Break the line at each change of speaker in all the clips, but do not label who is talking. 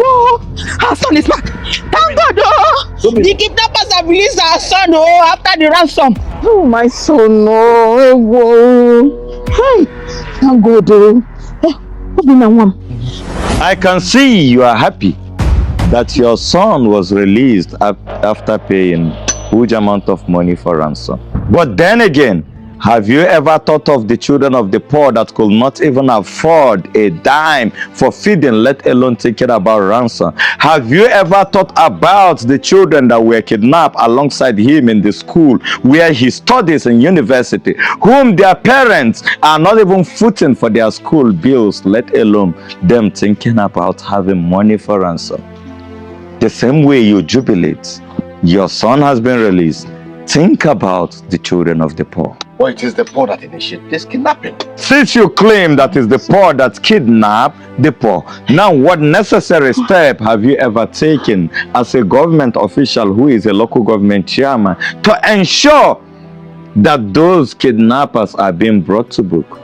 Oh, our son is back. Thank God. Oh, the kidnappers have released our son. Oh, after the ransom. Oh, my son. Oh, whoa. Hey, thank God.
I can see you are happy that your son was released after paying huge amount of money for ransom. But then again, have you ever thought of the children of the poor that could not even afford a dime for feeding, let alone taking about ransom? Have you ever thought about the children that were kidnapped alongside him in the school where he studies in university, whom their parents are not even footing for their school bills, let alone them thinking about having money for ransom? The same way you jubilate, your son has been released. Think about the children of the poor.
Well, it is the poor that initiate this kidnapping.
Since you claim that it's the poor that kidnap the poor, now what necessary step have you ever taken as a government official who is a local government chairman to ensure that those kidnappers are being brought to book?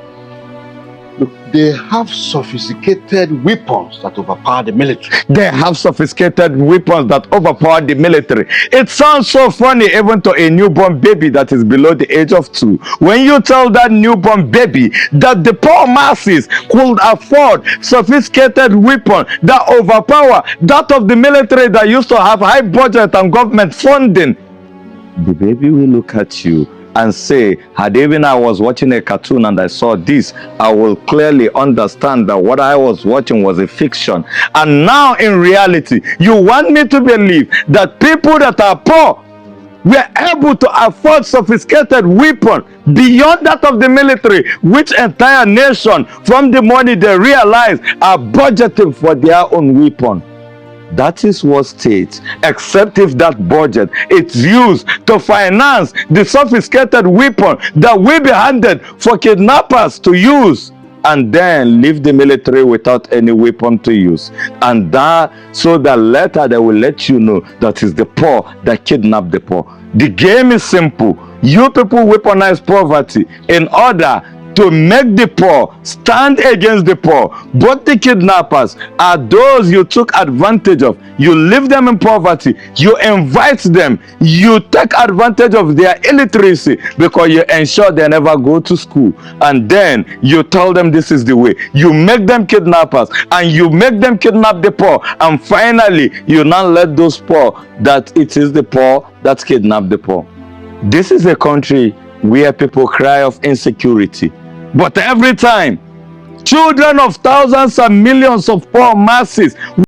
Look, they have sophisticated weapons that overpower the military.
They have sophisticated weapons that overpower the military. It sounds so funny even to a newborn baby that is below the age of 2. When you tell that newborn baby that the poor masses could afford sophisticated weapons that overpower that of the military that used to have high budget and government funding, the baby will look at you and say, had even I was watching a cartoon and I saw this, I will clearly understand that what I was watching was a fiction. And now in reality, you want me to believe that people that are poor were able to afford sophisticated weapons beyond that of the military, which entire nation, from the money they realize, are budgeting for their own weapon. That is what states, except if that budget is used to finance the sophisticated weapon that will be handed for kidnappers to use, and then leave the military without any weapon to use. And that, so that later they will let you know that is the poor that kidnap the poor. The game is simple. You people weaponize poverty in order to make the poor stand against the poor. But the kidnappers are those you took advantage of. You leave them in poverty. You invite them. You take advantage of their illiteracy because you ensure they never go to school. And then you tell them this is the way. You make them kidnappers and you make them kidnap the poor. And finally, you now let those poor that it is the poor that kidnap the poor. This is a country where people cry of insecurity. But every time, children of thousands and millions of poor masses